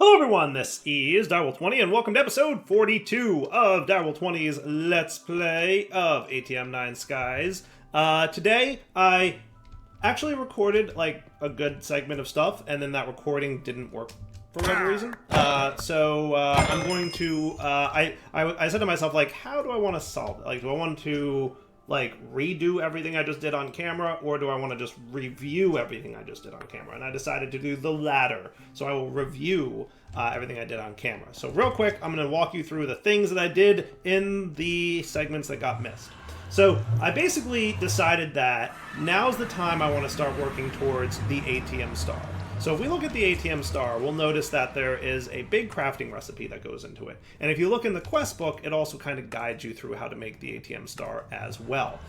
Hello everyone, this is Direwolf20 and welcome to episode 42 of Direwolf20's Let's Play of ATM9 Skies. Today I actually recorded like a good segment of stuff and then that recording didn't work for whatever reason. I'm going to, I said to myself like, how do I want to solve it? Like, do I want to like redo everything I just did on camera, or do I want to just review everything I just did on camera? And I decided to do the latter. So I will review everything I did on camera. So real quick, I'm going to walk you through the things that I did in the segments that got missed. So I basically decided that now's the time I want to start working towards the ATM star. So if we look at the ATM star, we'll notice that there is a big crafting recipe that goes into it. And if you look in the quest book, it also kind of guides you through how to make the ATM star as well.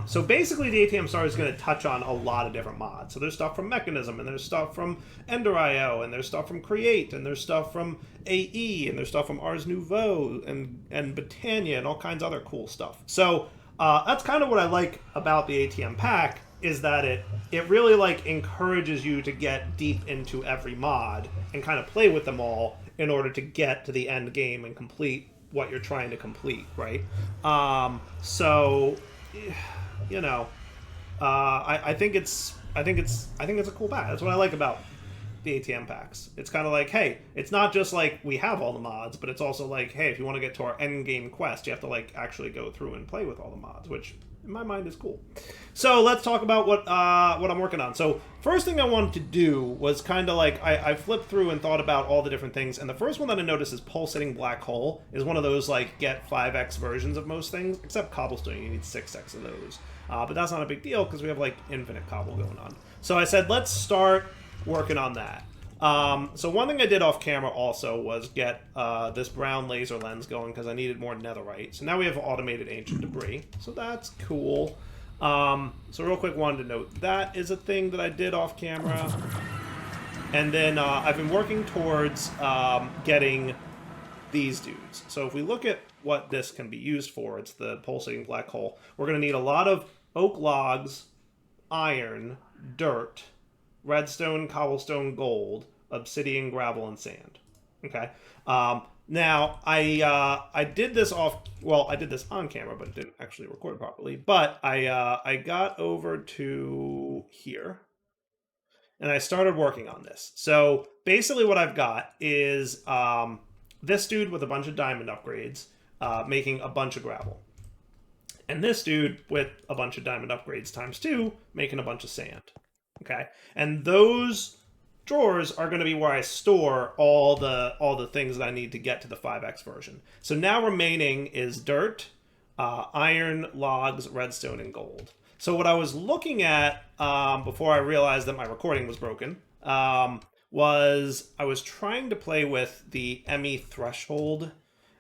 So basically the ATM star is going to touch on a lot of different mods. So there's stuff from Mechanism, and there's stuff from Ender.io, and there's stuff from Create, and there's stuff from AE, and there's stuff from Ars Nouveau, and Britannia, and all kinds of other cool stuff. So that's kind of what I like about the ATM pack, is that it really like encourages you to get deep into every mod and kind of play with them all in order to get to the end game and complete what you're trying to complete, right? So you know, I think it's a cool pack. That's what I like about the ATM packs. It's kind of like, hey, it's not just like we have all the mods, but it's also like, hey, if you want to get to our end game quest, you have to like actually go through and play with all the mods, which in my mind is cool. So let's talk about what I'm working on. So first thing I wanted to do was kind of like I flipped through and thought about all the different things, and the first one that I noticed is pulsating black hole is one of those like get 5x versions of most things, except cobblestone. You need 6x of those, but that's not a big deal because we have like infinite cobble going on. So I said let's start working on that. So one thing I did off camera also was get this brown laser lens going because I needed more netherite. So now we have automated ancient debris. So that's cool. So real quick, wanted to note that is a thing that I did off camera. And then I've been working towards getting these dudes. So if we look at what this can be used for, it's the pulsating black hole. We're going to need a lot of oak logs, iron, dirt, redstone, cobblestone, gold, obsidian, gravel, and sand. Okay. Now I did this I did this on camera, but it didn't actually record properly. But I got over to here, and I started working on this. So basically, what I've got is this dude with a bunch of diamond upgrades, making a bunch of gravel, and this dude with a bunch of diamond upgrades times 2, making a bunch of sand. Okay, and those drawers are going to be where I store all the things that I need to get to the 5x version. So now remaining is dirt, iron, logs, redstone, and gold. So what I was looking at before I realized that my recording was broken was I was trying to play with the ME threshold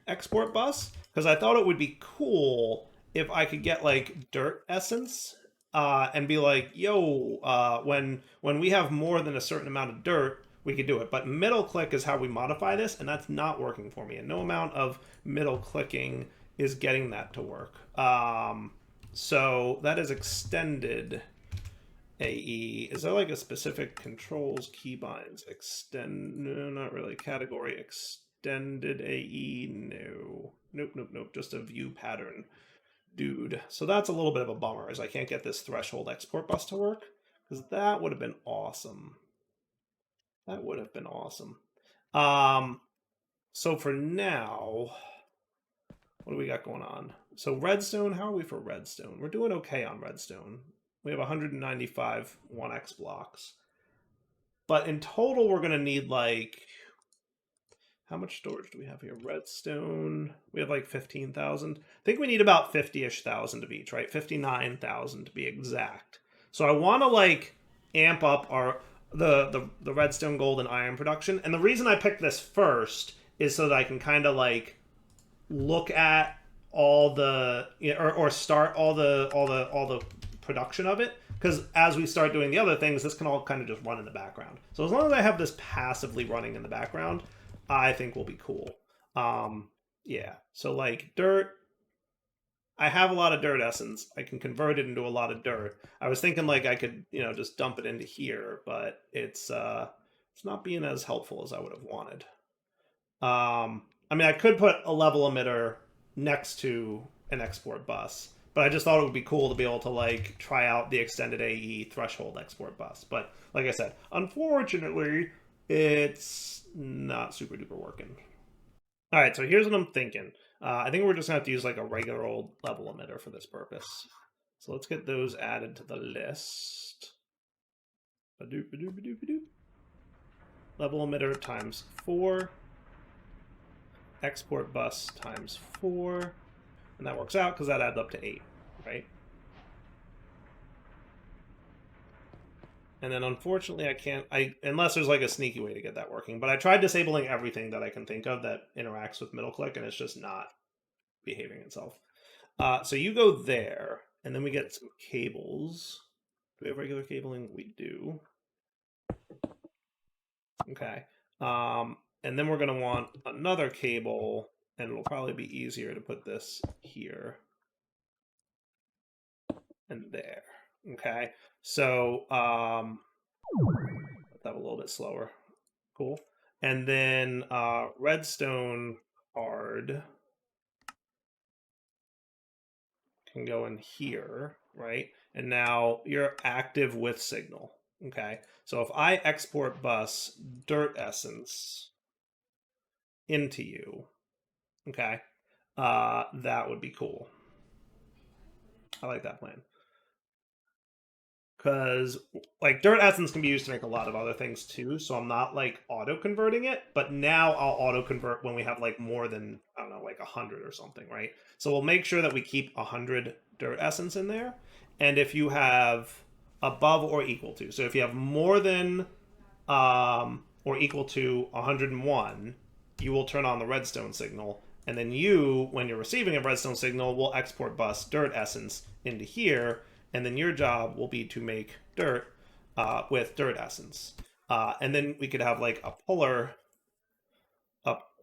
export bus because I thought it would be cool if I could get like dirt essence and be like, yo, when we have more than a certain amount of dirt, we could do it. But middle click is how we modify this, and that's not working for me. And no amount of middle clicking is getting that to work. So that is extended AE. Is there like a specific controls keybinds? No, not really. Category extended AE? No. Nope. Just a view pattern. Dude, so that's a little bit of a bummer, is I can't get this threshold export bus to work, because that would have been awesome. That would have been awesome. So for now, what do we got going on? So redstone, how are we for redstone? We're doing okay on redstone. We have 195 1x blocks. But in total, we're going to need like... How much storage do we have here? Redstone, we have like 15,000. I think we need about 50-ish thousand of each, right? 59,000 to be exact. So I want to like amp up our the redstone, gold, and iron production. And the reason I picked this first is so that I can kind of like look at all the or start all the production of it. Because as we start doing the other things, this can all kind of just run in the background. So as long as I have this passively running in the background, I think will be cool. Yeah, so like dirt, I have a lot of dirt essence. I can convert it into a lot of dirt. I was thinking like I could, just dump it into here, but it's not being as helpful as I would have wanted. I mean, I could put a level emitter next to an export bus, but I just thought it would be cool to be able to like try out the extended AE threshold export bus. But like I said, unfortunately, it's not super duper working. All right, so here's what I'm thinking. I think we're just gonna have to use like a regular old level emitter for this purpose. So let's get those added to the list. Level emitter times 4. Export bus times 4. And that works out because that adds up to 8, right? And then unfortunately I can't, unless there's like a sneaky way to get that working. But I tried disabling everything that I can think of that interacts with middle click, and it's just not behaving itself. So you go there, and then we get some cables. Do we have regular cabling? We do. Okay. And then we're going to want another cable, and it'll probably be easier to put this here and there. Okay. So let's have a little bit slower. Cool. And then redstone card can go in here, right? And now you're active with signal. Okay. So if I export bus dirt essence into you, okay, that would be cool. I like that plan. Because like dirt essence can be used to make a lot of other things too, so I'm not like auto converting it, but now I'll auto convert when we have like more than, I don't know, like 100 or something, right? So we'll make sure that we keep 100 dirt essence in there. And if you have above or equal to, so if you have more than or equal to 101, you will turn on the redstone signal, and then you, when you're receiving a redstone signal, will export bus dirt essence into here, and then your job will be to make dirt with dirt essence. And then we could have like a puller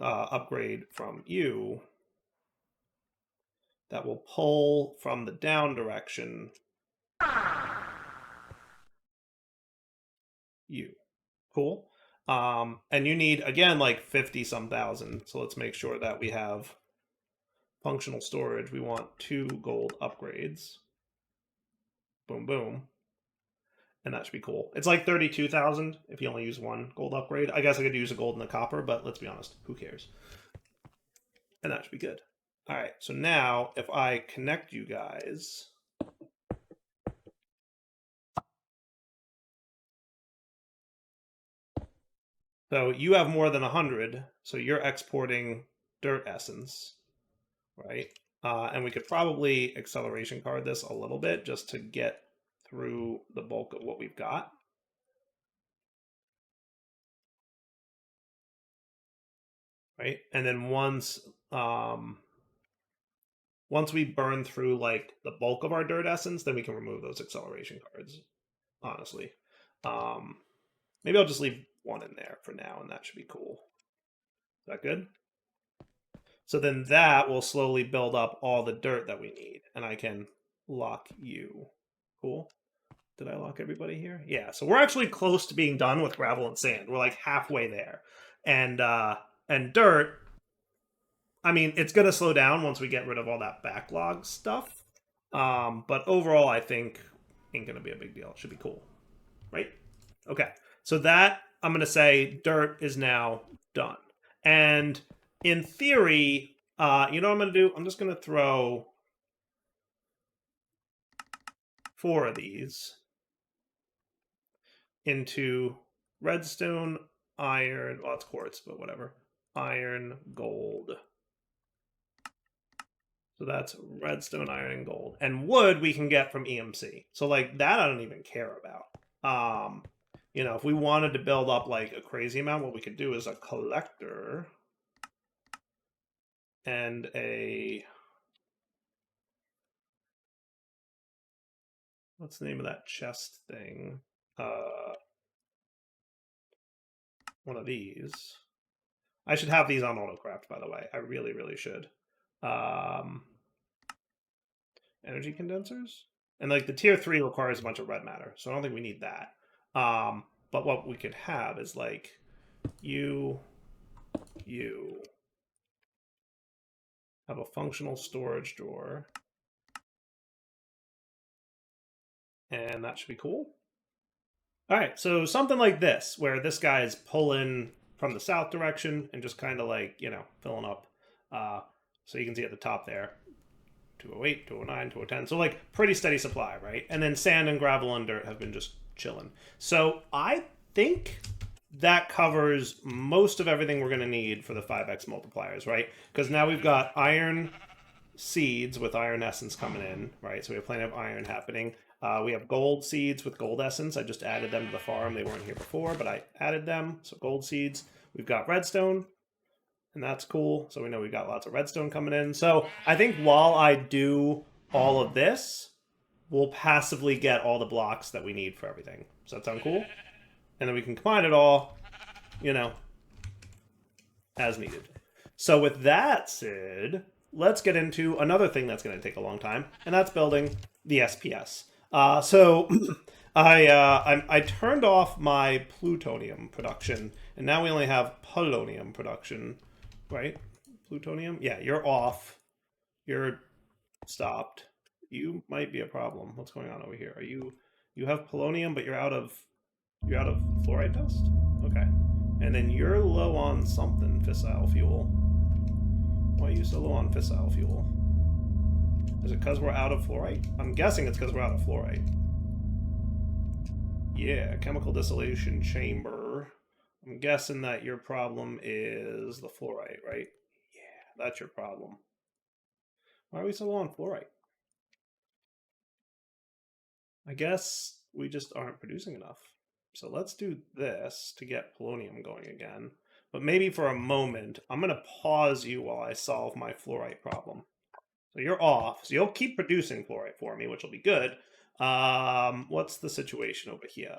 upgrade from you that will pull from the down direction you. Cool. And you need, again, like 50 some thousand. So let's make sure that we have functional storage. We want 2 gold upgrades. Boom, boom. And that should be cool. It's like 32,000 if you only use 1 gold upgrade. I guess I could use a gold and a copper, but let's be honest, who cares? And that should be good. All right, so now if I connect you guys, so you have more than 100, so you're exporting dirt essence, right? And we could probably acceleration card this a little bit just to get through the bulk of what we've got. Right, and then once we burn through like the bulk of our dirt essence, then we can remove those acceleration cards. Honestly, maybe I'll just leave 1 in there for now, and that should be cool. Is that good? So then that will slowly build up all the dirt that we need, and I can lock you. Cool. Did I lock everybody here? Yeah, so we're actually close to being done with gravel and sand. We're like halfway there. And dirt, I mean, it's going to slow down once we get rid of all that backlog stuff. But overall, I think ain't going to be a big deal. It should be cool. Right? Okay. So that, I'm going to say dirt is now done. And in theory, you know what I'm going to do? I'm just going to throw 4 of these into redstone, iron, well, it's quartz, but whatever. Iron, gold. So that's redstone, iron, and gold. And wood we can get from EMC. So like that I don't even care about. You know, if we wanted to build up like a crazy amount, what we could do is a collector and a, what's the name of that chest thing? One of these. I should have these on autocraft, by the way. I really, really should. Energy condensers? And like the tier 3 requires a bunch of red matter, so I don't think we need that. But what we could have is like you you have a functional storage drawer. And that should be cool. All right, so something like this, where this guy's pulling from the south direction and just kind of like, you know, filling up. So you can see at the top there, 208, 209, 210. So like pretty steady supply, right? And then sand and gravel and dirt have been just chilling. So I think that covers most of everything we're going to need for the 5x multipliers, right? Because now we've got iron seeds with iron essence coming in, right? So we have plenty of iron happening. We have gold seeds with gold essence. I just added them to the farm. They weren't here before, but I added them. So gold seeds. We've got redstone, and that's cool. So we know we've got lots of redstone coming in. So I think while I do all of this, we'll passively get all the blocks that we need for everything. Does that sound cool? And then we can combine it all, you know, as needed. So with that said, let's get into another thing that's going to take a long time, and that's building the SPS. So I turned off my plutonium production, and now we only have polonium production, right? Plutonium? Yeah, you're off. You're stopped. You might be a problem. What's going on over here? Are you have polonium, but you're out of fluorite dust? Okay. And then you're low on something, fissile fuel. Why are you so low on fissile fuel? Is it because we're out of fluorite? I'm guessing it's because we're out of fluorite. Yeah, chemical distillation chamber. I'm guessing that your problem is the fluorite, right? Yeah, that's your problem. Why are we so low on fluorite? I guess we just aren't producing enough. So let's do this to get polonium going again. But maybe for a moment, I'm going to pause you while I solve my fluorite problem. So you're off. So you'll keep producing fluorite for me, which will be good. What's the situation over here?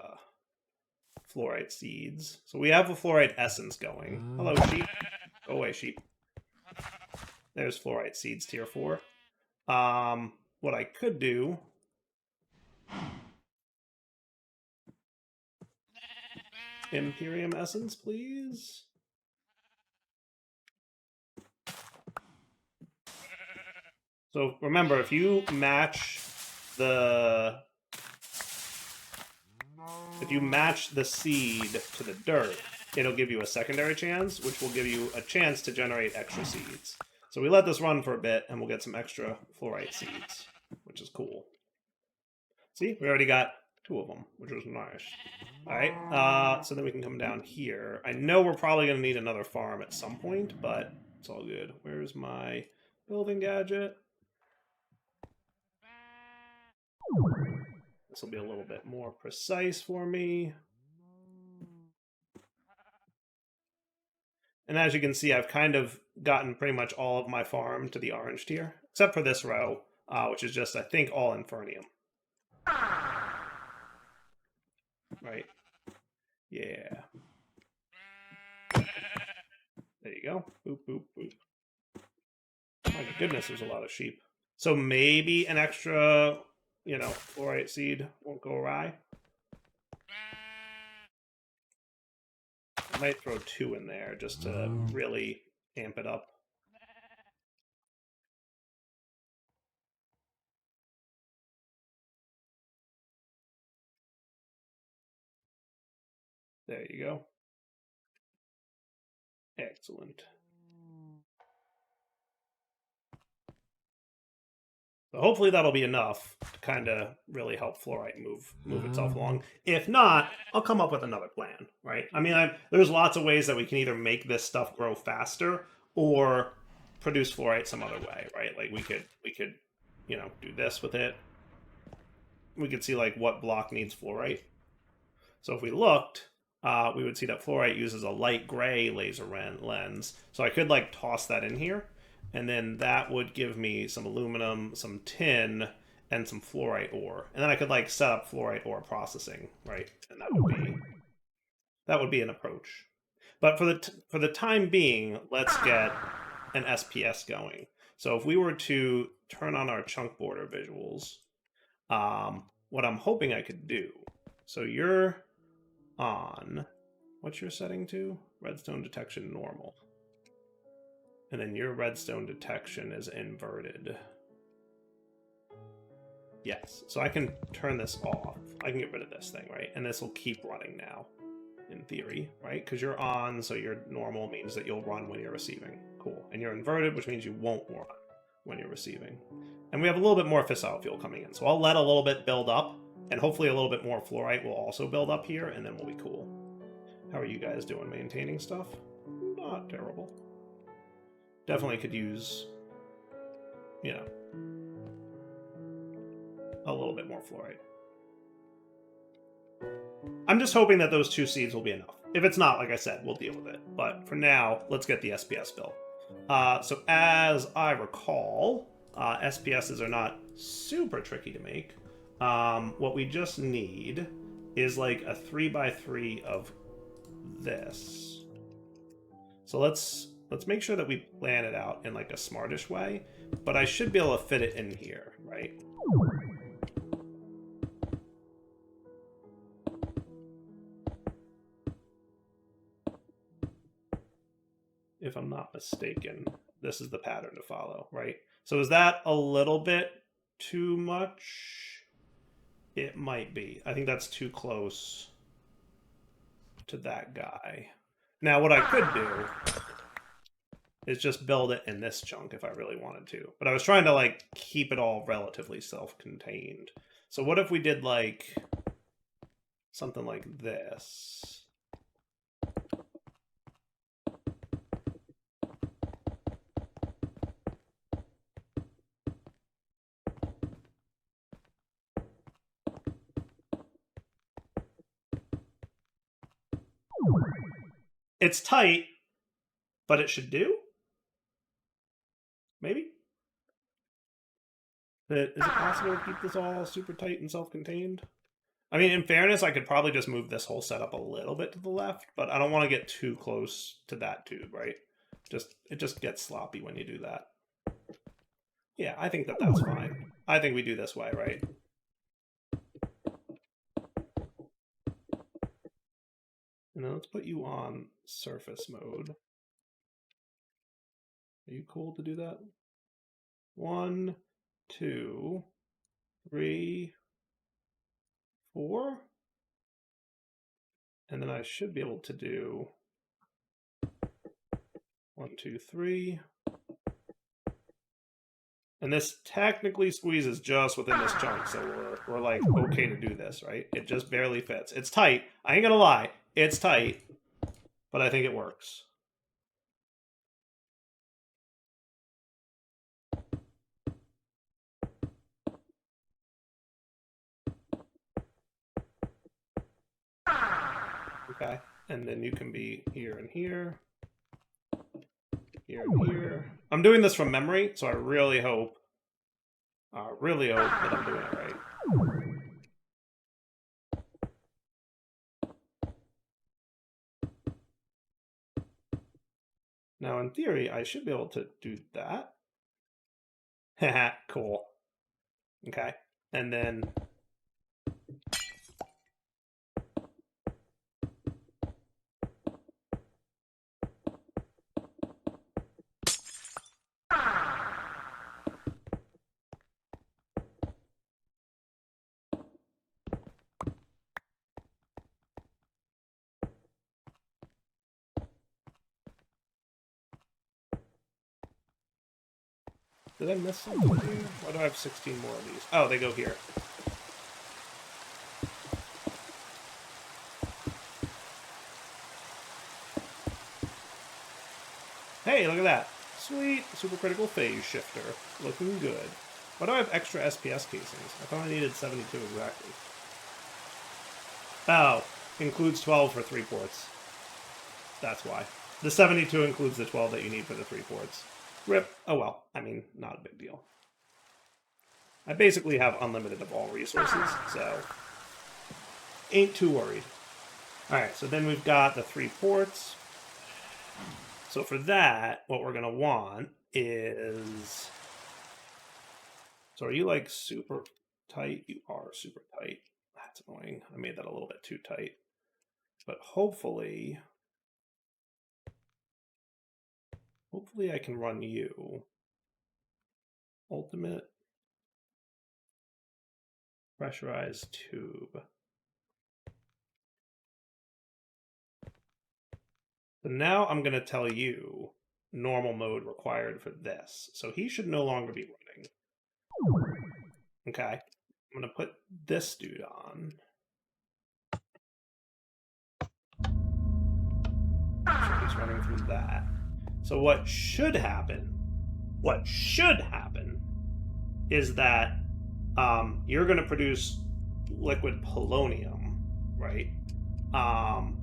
Fluorite seeds. So we have a fluorite essence going. Hello, sheep. Go away, sheep. There's fluorite seeds tier 4. What I could do... Imperium essence, please. So remember, if you match the seed to the dirt, it'll give you a secondary chance, which will give you a chance to generate extra seeds. So we let this run for a bit, and we'll get some extra fluorite seeds, which is cool. See, we already got 2 of them, which was nice. All right, so then we can come down here. I know we're probably going to need another farm at some point, but it's all good. Where's my building gadget? This will be a little bit more precise for me. And as you can see, I've kind of gotten pretty much all of my farm to the orange tier, except for this row, which is just, I think, all Infernium. Right? Yeah. There you go. Boop, boop, boop. My goodness, there's a lot of sheep. So maybe an extra, you know, fluorite seed won't go awry. I might throw 2 in there just to really amp it up. There you go. Excellent. So hopefully that'll be enough to kind of really help fluorite move itself along. If not, I'll come up with another plan, right? I mean, there's lots of ways that we can either make this stuff grow faster or produce fluorite some other way, right? Like we could, you know, do this with it. We could see like what block needs fluorite. So if we looked, we would see that fluorite uses a light gray laser lens. So I could like toss that in here. And then that would give me some aluminum, some tin, and some fluorite ore. And then I could like set up fluorite ore processing, right? And that would be an approach. But for the time being, let's get an SPS going. So if we were to turn on our chunk border visuals, what I'm hoping I could do. So you're on, what's your setting to? Redstone detection normal. And then your redstone detection is inverted. Yes, so I can turn this off. I can get rid of this thing, right? And this will keep running now, in theory, right? Because you're on, so your normal means that you'll run when you're receiving. Cool. And you're inverted, which means you won't run when you're receiving. And we have a little bit more fissile fuel coming in. So I'll let a little bit build up, and hopefully a little bit more fluorite will also build up here, and then we'll be cool. How are you guys doing maintaining stuff? Not terrible. Definitely could use, you know, a little bit more fluorite. I'm just hoping that those 2 seeds will be enough. If it's not, like I said, we'll deal with it. But for now, let's get the SPS built. So as I recall, SPSs are not super tricky to make. What we just need is like a 3x3 of this. So let's make sure that we plan it out in like a smartish way. But I should be able to fit it in here, right? If I'm not mistaken, this is the pattern to follow, right? So is that a little bit too much? It might be. I think that's too close to that guy. Now, what I could do is just build it in this chunk if I really wanted to. But I was trying to, like, keep it all relatively self-contained. So what if we did, like, something like this? It's tight, but it should do? Maybe? Is it possible to keep this all super tight and self-contained? I mean, in fairness, I could probably just move this whole setup a little bit to the left, but I don't want to get too close to that tube, right? It just gets sloppy when you do that. Yeah, I think that's fine. I think we do this way, right? And then let's put you on surface mode. Are you cool to do that? 1, 2, 3, 4. And then I should be able to do 1, 2, 3. And this technically squeezes just within this chunk, so we're like okay to do this, right? It just barely fits. It's tight. I ain't gonna lie. It's tight, but I think it works. Okay, and then you can be here and here. Here and here. I'm doing this from memory, so I really hope that I'm doing it right. Now, in theory, I should be able to do that. Haha, cool. Okay, and then did I miss something here? Why do I have 16 more of these? Oh, they go here. Hey, look at that. Sweet, supercritical phase shifter. Looking good. Why do I have extra SPS casings? I thought I needed 72 exactly. Oh, includes 12 for 3 ports. That's why. The 72 includes the 12 that you need for the 3 ports. RIP. Oh well. I mean, not a big deal. I basically have unlimited of all resources, so ain't too worried. Alright, so then we've got the 3 ports. So for that, what we're going to want is... So are you like super tight? You are super tight. That's annoying. I made that a little bit too tight. But hopefully... hopefully I can run you. Ultimate pressurized tube. So now I'm going to tell you normal mode required for this. So he should no longer be running. Okay. I'm going to put this dude on. So he's running through that. So what should happen is that you're going to produce liquid polonium, right? And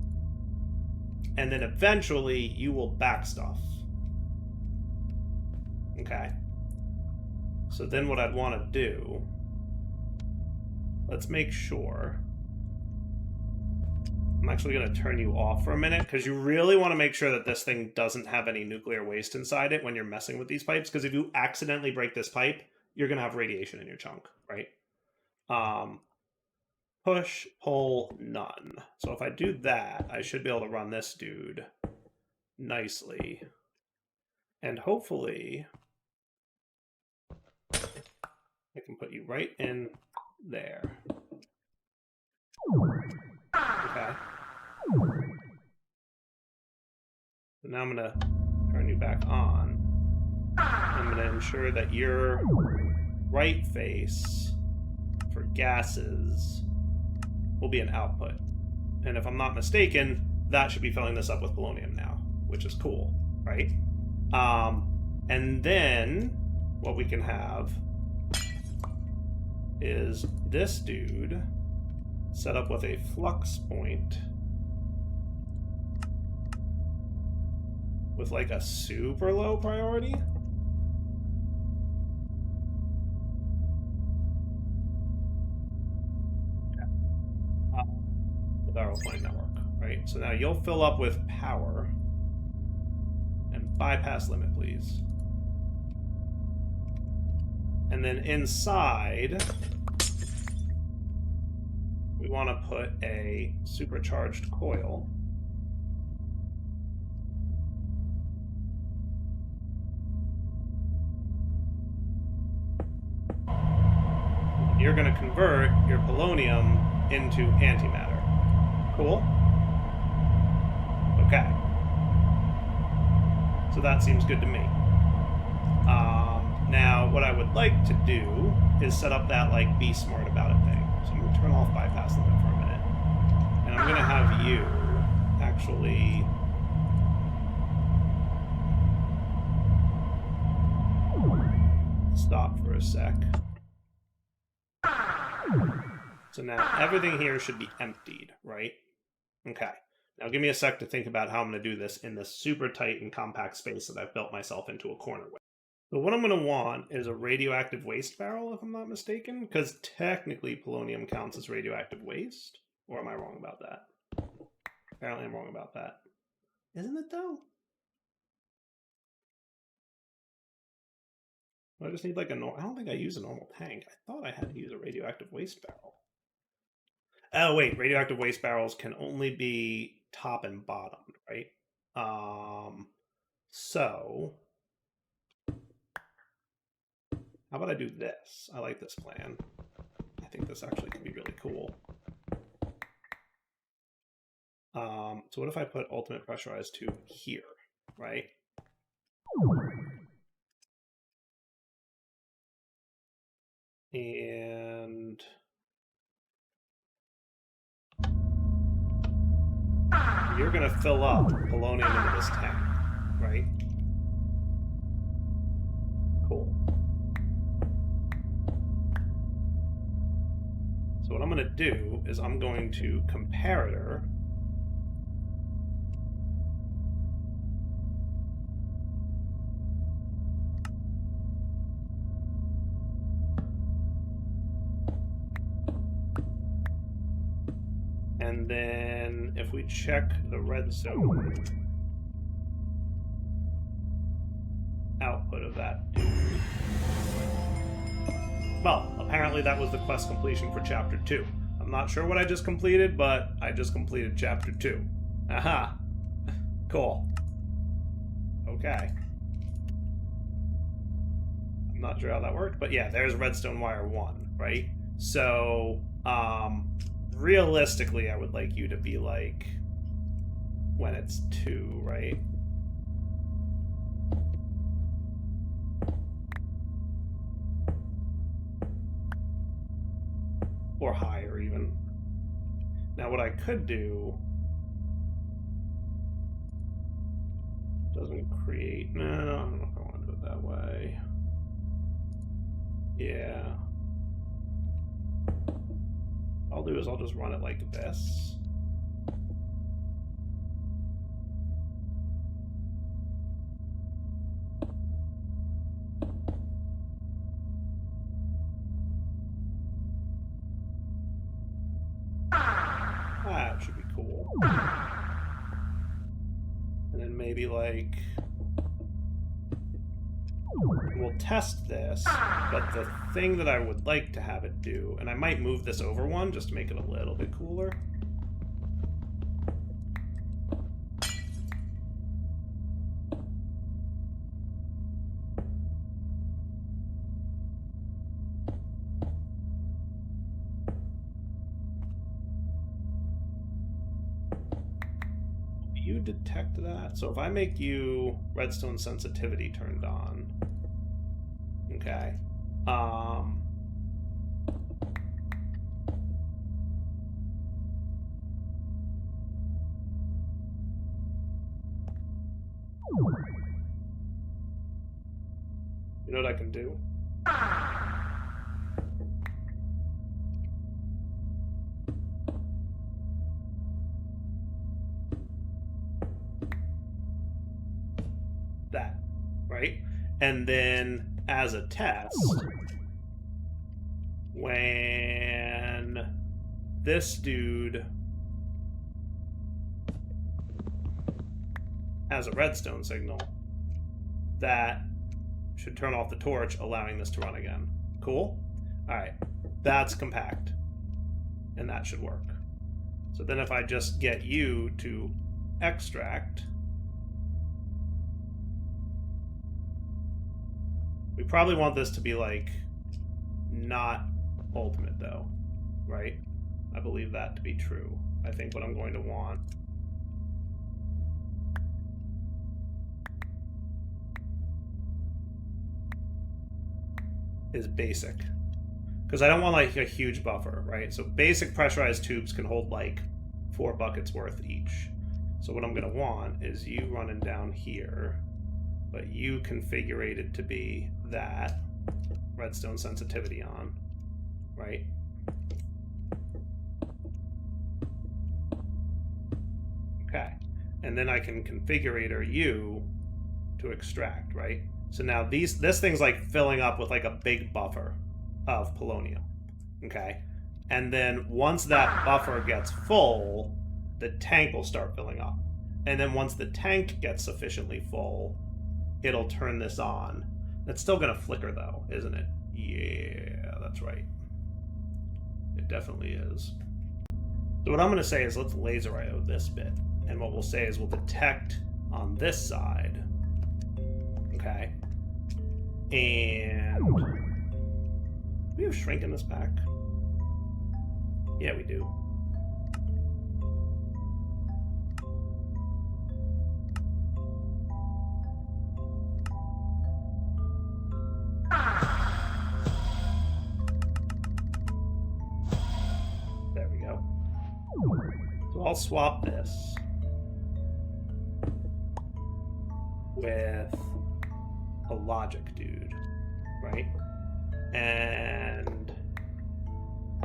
then eventually you will back stuff. Okay. So then what I'd want to do, let's make sure. I'm actually going to turn you off for a minute because you really want to make sure that this thing doesn't have any nuclear waste inside it when you're messing with these pipes, because if you accidentally break this pipe, you're going to have radiation in your chunk, right? Push, pull, none. So if I do that, I should be able to run this dude nicely. And hopefully I can put you right in there. Okay. So now I'm going to turn you back on. I'm going to ensure that your right face for gases will be an output. And if I'm not mistaken, that should be filling this up with polonium now, which is cool, right? And then what we can have is this dude set up with a flux point with like a super low priority. With our offline network, right? So now you'll fill up with power and bypass limit, please. And then inside, we want to put a supercharged coil. You're going to convert your polonium into antimatter. Cool? Okay. So that seems good to me. Now, what I would like to do is set up that, like, be smart about it thing. So I'm going to turn off bypass limit for a minute. And I'm going to have you actually stop for a sec. So now everything here should be emptied, right? Okay. Now give me a sec to think about how I'm going to do this in this super tight and compact space that I've built myself into a corner with. So what I'm going to want is a radioactive waste barrel, if I'm not mistaken, because technically polonium counts as radioactive waste. Or am I wrong about that? Apparently I'm wrong about that. Isn't it, though? I just need like a normal... I don't think I use a normal tank. I thought I had to use a radioactive waste barrel. Oh, wait. Radioactive waste barrels can only be top and bottomed, right? So... how about I do this? I like this plan. I think this actually could be really cool. So what if I put ultimate pressurized tube here, right? And you're going to fill up polonium into this tank, right? Cool. So what I'm going to do is I'm going to comparator and then if we check the red zone output of that dude. Well, apparently that was the quest completion for Chapter 2. I'm not sure what I just completed, but I just completed Chapter 2. Aha! Cool. Okay. I'm not sure how that worked, but yeah, there's redstone wire 1, right? So, realistically, I would like you to be like when it's 2, right? Or higher, even. Now, what I could do doesn't create. No, I don't know if I want to do it that way. Yeah. What I'll do is I'll just run it like this. That should be cool. And then maybe like we'll test this, but the thing that I would like to have it do, and I might move this over one just to make it a little bit cooler. You detect that? So if I make you redstone sensitivity turned on, okay. You know what I can do? That, right? And then as a test, when this dude has a redstone signal, that should turn off the torch, allowing this to run again. Cool? Alright, that's compact. And that should work. So then if I just get you to extract, we probably want this to be like not ultimate though, right? I believe that to be true. I think what I'm going to want is basic, because I don't want like a huge buffer, right? So basic pressurized tubes can hold like 4 buckets worth each. So what I'm going to want is you running down here, but you configure it to be that redstone sensitivity on, right? Okay, and then I can configure you to extract, right? So now this thing's like filling up with like a big buffer of polonium, okay? And then once that buffer gets full, the tank will start filling up. And then once the tank gets sufficiently full, it'll turn this on. It's still gonna flicker though, isn't it? Yeah, that's right. It definitely is. So what I'm gonna say is let's laser IO this bit. And what we'll say is we'll detect on this side, okay? And do we have shrink in this pack? Yeah, we do. There we go. So I'll swap this with a logic dude, right? And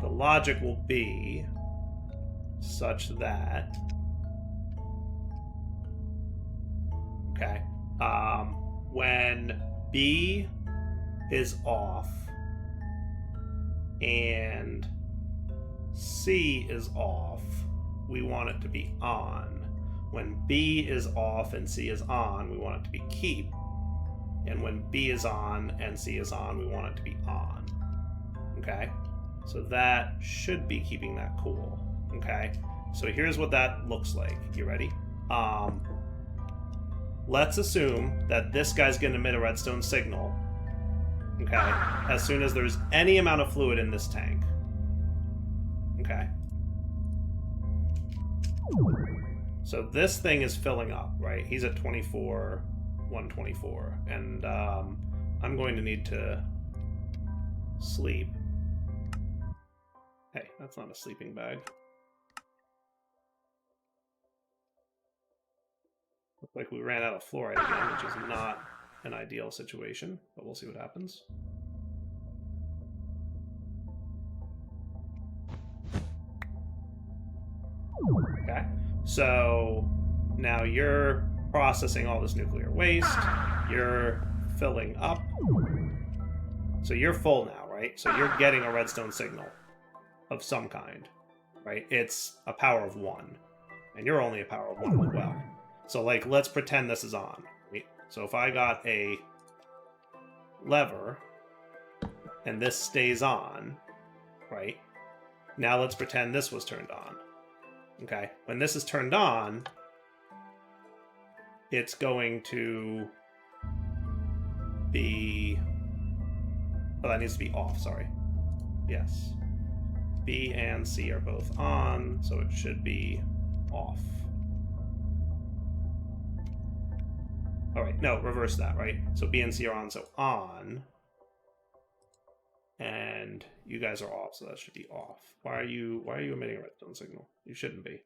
the logic will be such that, okay, when B is off and C is off, we want it to be on. When B is off and C is on, we want it to be keep. And when B is on and C is on, we want it to be on. Okay? So that should be keeping that cool. Okay? So here's what that looks like. You ready? Let's assume that this guy's going to emit a redstone signal Okay, as soon as there's any amount of fluid in this tank. Okay. So this thing is filling up, right? He's at 24, 124. And I'm going to need to sleep. Hey, that's not a sleeping bag. Looks like we ran out of fluorite again, which is not an ideal situation, but we'll see what happens. Okay, so now you're processing all this nuclear waste, you're filling up, so you're full now, right? So you're getting a redstone signal of some kind, right? It's a power of 1, and you're only a power of 1 as well. So, like, let's pretend this is on, right? So if I got a lever, and this stays on, right? Now let's pretend this was turned on. Okay, when this is turned on, it's going to be... Oh, that needs to be off, sorry. Yes. B and C are both on, so it should be off. Alright, no, reverse that, right? So B and C are on, so on. And you guys are off, so that should be off. Why are you emitting a redstone signal? You shouldn't be.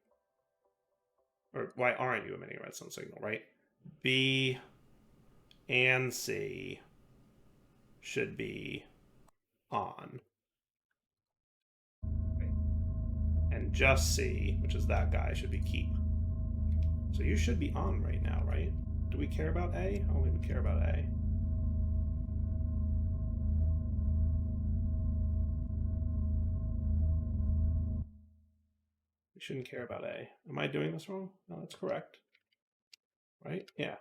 Or why aren't you emitting a redstone signal, right? B and C should be on. And just C, which is that guy, should be keep. So you should be on right now, right? Do we care about A? I don't even care about A. We shouldn't care about A. Am I doing this wrong? No, that's correct. Right? Yeah.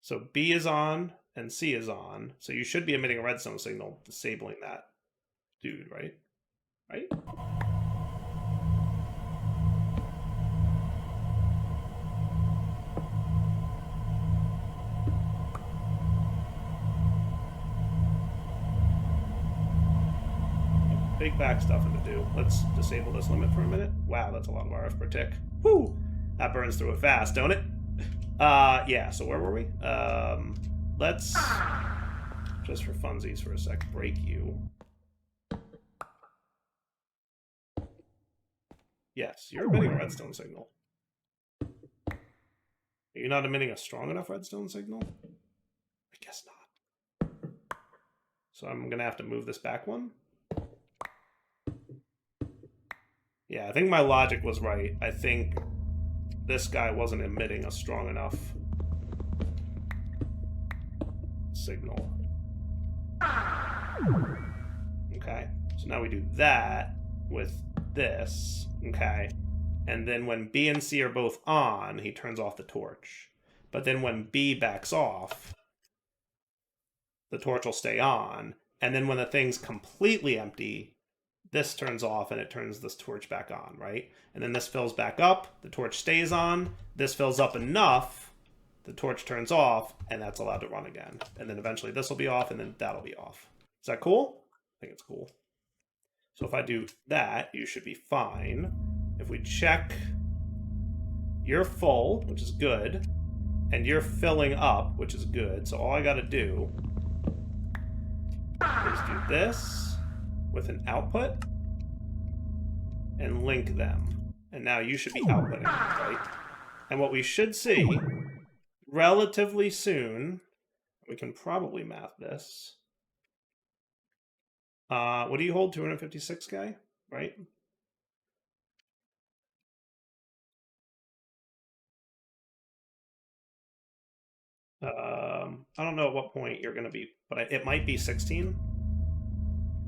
So B is on and C is on. So you should be emitting a redstone signal, disabling that dude, right? Right? Big back stuffing to do. Let's disable this limit for a minute. Wow, that's a lot of RF per tick. Whew! That burns through it fast, don't it? Yeah, so where were we? Let's, just for funsies for a sec, break you. Yes, you're emitting a redstone signal. Are you not emitting a strong enough redstone signal? I guess not. So I'm gonna have to move this back one. Yeah, I think my logic was right. I think this guy wasn't emitting a strong enough signal. Okay, so now we do that with this, okay? And then when B and C are both on, he turns off the torch. But then when B backs off, the torch will stay on. And then when the thing's completely empty, this turns off and it turns this torch back on, right? And then this fills back up, the torch stays on, this fills up enough, the torch turns off, and that's allowed to run again. And then eventually this will be off, and then that'll be off. Is that cool? I think it's cool. So if I do that, you should be fine. If we check, you're full, which is good, and you're filling up, which is good. So all I gotta do is do this with an output and link them. And now you should be outputting, right? And what we should see relatively soon, we can probably math this. What do you hold? 256K, right? I don't know at what point you're going to be, but it might be 16.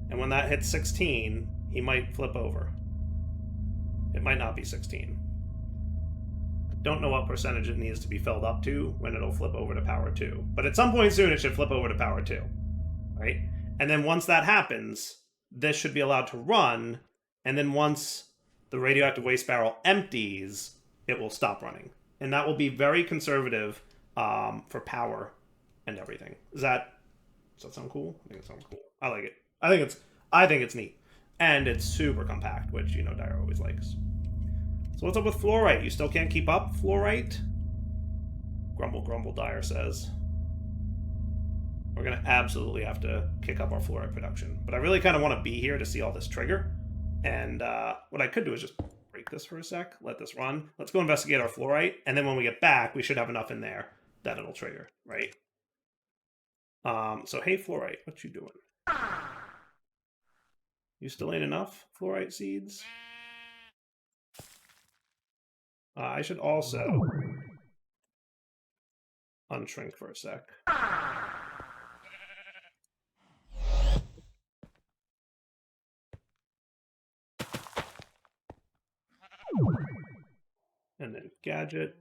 And when that hits 16, he might flip over. It might not be 16. I don't know what percentage it needs to be filled up to when it'll flip over to power 2. But at some point soon, it should flip over to power 2, right? And then once that happens, this should be allowed to run. And then once the radioactive waste barrel empties, it will stop running. And that will be very conservative for power and everything. Does that sound cool? I think it sounds cool. I like it. I think it's neat. And it's super compact, which, you know, Dyer always likes. So what's up with Fluorite? You still can't keep up, Fluorite? Grumble, grumble, Dyer says. We're going to absolutely have to kick up our Fluorite production. But I really kind of want to be here to see all this trigger. And what I could do is just break this for a sec, let this run. Let's go investigate our Fluorite, and then when we get back, we should have enough in there that it'll trigger, right? So hey, Fluorite, what you doing? You still ain't enough Fluorite seeds? I should also unshrink for a sec. And then gadget.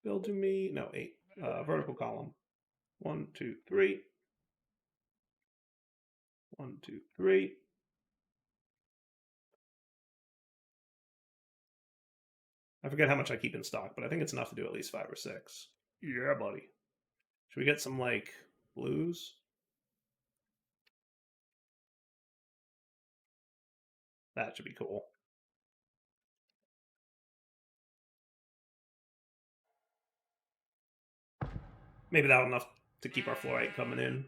Build to me. No, 8. Vertical column. 1, 2, 3. 1, 2, 3. I forget how much I keep in stock, but I think it's enough to do at least 5 or 6. Yeah, buddy. Should we get some, like, blues? That should be cool. Maybe that'll enough to keep our Fluorite coming in.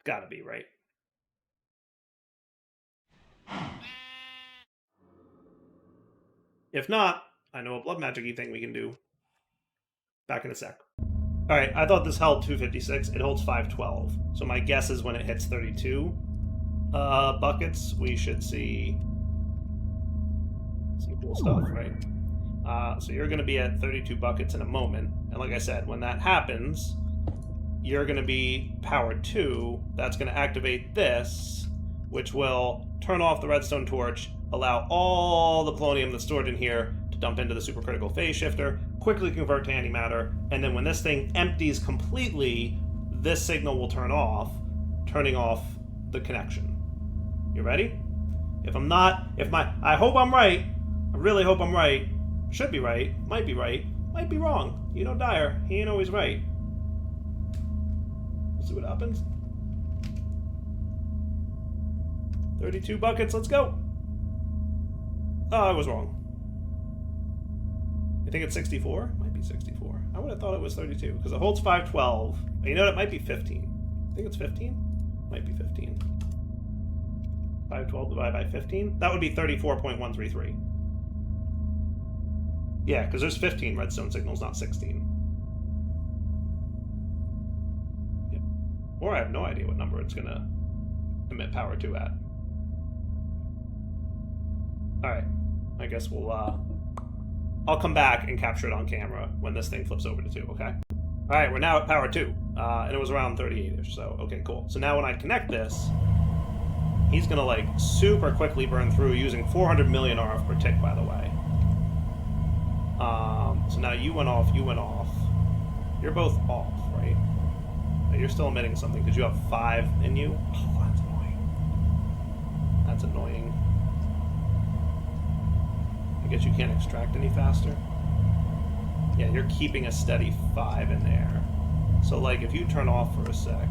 Gotta be, right? If not, I know a blood magic-y thing we can do. Back in a sec. Alright, I thought this held 256. It holds 512. So my guess is when it hits 32 buckets, we should see some cool stuff, right? So you're going to be at 32 buckets in a moment. And like I said, when that happens, you're going to be power 2. That's going to activate this, which will turn off the redstone torch, allow all the polonium that's stored in here to dump into the supercritical phase shifter, quickly convert to antimatter, and then when this thing empties completely, this signal will turn off, turning off the connection. You ready? If I'm not, I hope I'm right. I really hope I'm right. Should be right. Might be right. Might be wrong. You know Dyer, he ain't always right. We'll see what happens. 32 buckets, let's go. Oh, I was wrong. I think it's 64? Might be 64. I would have thought it was 32, because it holds 512. You know what, it might be 15. I think it's 15? Might be 15. 512 divided by 15? That would be 34.133. Yeah, because there's 15 redstone signals, not 16. Yeah. Or I have no idea what number it's going to emit power to at. Alright, I guess we'll, I'll come back and capture it on camera when this thing flips over to 2, okay? Alright, we're now at power 2, and it was around 38-ish, so, okay, cool. So now when I connect this, he's gonna, like, super quickly burn through using 400 million RF per tick, by the way. So now you went off, You're both off, right? You're still emitting something, because you have 5 in you. Oh, that's annoying. That's annoying. I guess you can't extract any faster. Yeah, you're keeping a steady 5 in there. So, like, if you turn off for a sec...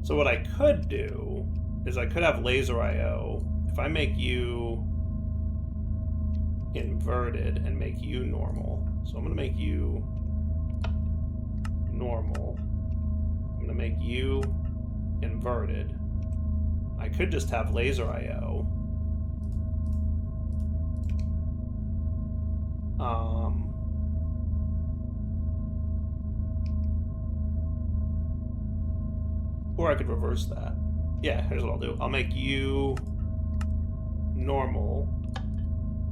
So what I could do is I could have laser IO. If I make you inverted and make you normal. So I'm going to make you normal. I'm going to make you inverted. I could just have laser IO. Or I could reverse that. Yeah, here's what I'll do. I'll make you normal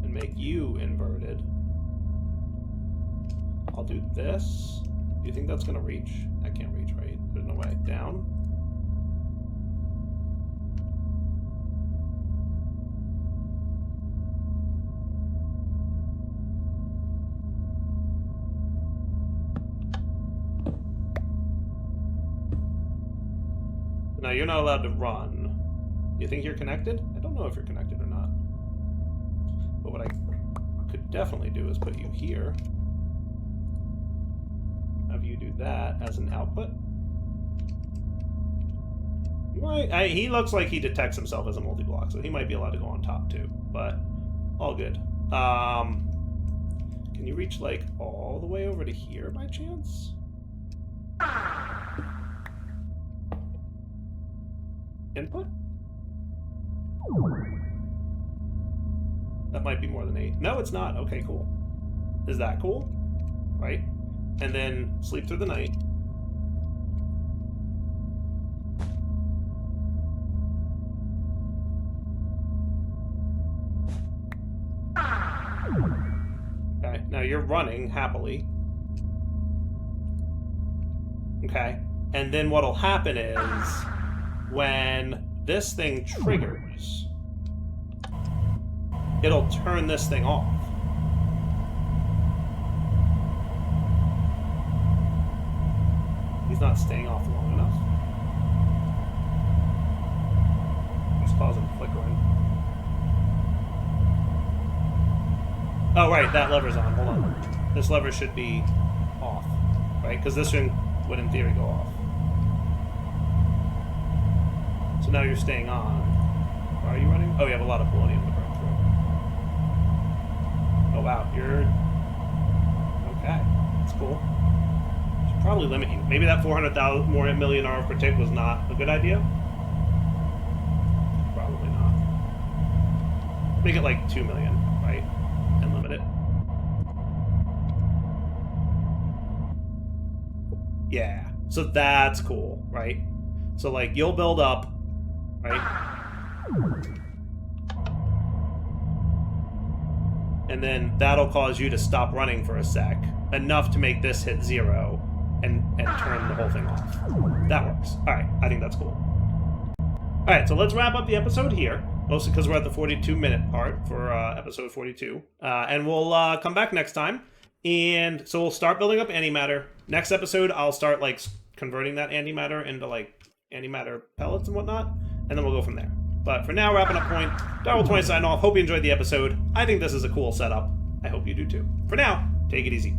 and make you inverted. I'll do this. Do you think that's gonna reach? I can't reach, right? There's no way. Down. Now you're not allowed to run. You think you're connected? I don't know if you're connected or not. But what I could definitely do is put you here. Have you do that as an output. He looks like he detects himself as a multi-block, so he might be allowed to go on top too, but all good. Can you reach, like, all the way over to here by chance? Input? That might be more than 8. No, it's not. Okay, cool. Is that cool? Right? And then sleep through the night. Okay, now you're running happily. Okay, and then what'll happen is when this thing triggers, it'll turn this thing off. He's not staying off long enough. He's causing flickering. Oh, right, that lever's on. Hold on. This lever should be off, right? Because this thing would, in theory, go off. So now you're staying on. Why are you running? Oh, you have a lot of polonium to burn through. Oh, wow. You're... Okay. That's cool. Should probably limit you. Maybe that 400,000 more million R per tick was not a good idea? Probably not. Make it like 2 million, right? And limit it. Yeah. So that's cool, right? So, like, you'll build up, right? And then that'll cause you to stop running for a sec, enough to make this hit 0 and turn the whole thing off. That works. Alright, I think that's cool. Alright, so let's wrap up the episode here, mostly because we're at the 42-minute part for episode 42. And we'll come back next time, and so we'll start building up antimatter. Next episode, I'll start, like, converting that antimatter into, like, antimatter pellets and whatnot, and then we'll go from there. But for now, wrapping up point, Darwell20 signing off. Hope you enjoyed the episode. I think this is a cool setup. I hope you do too. For now, take it easy.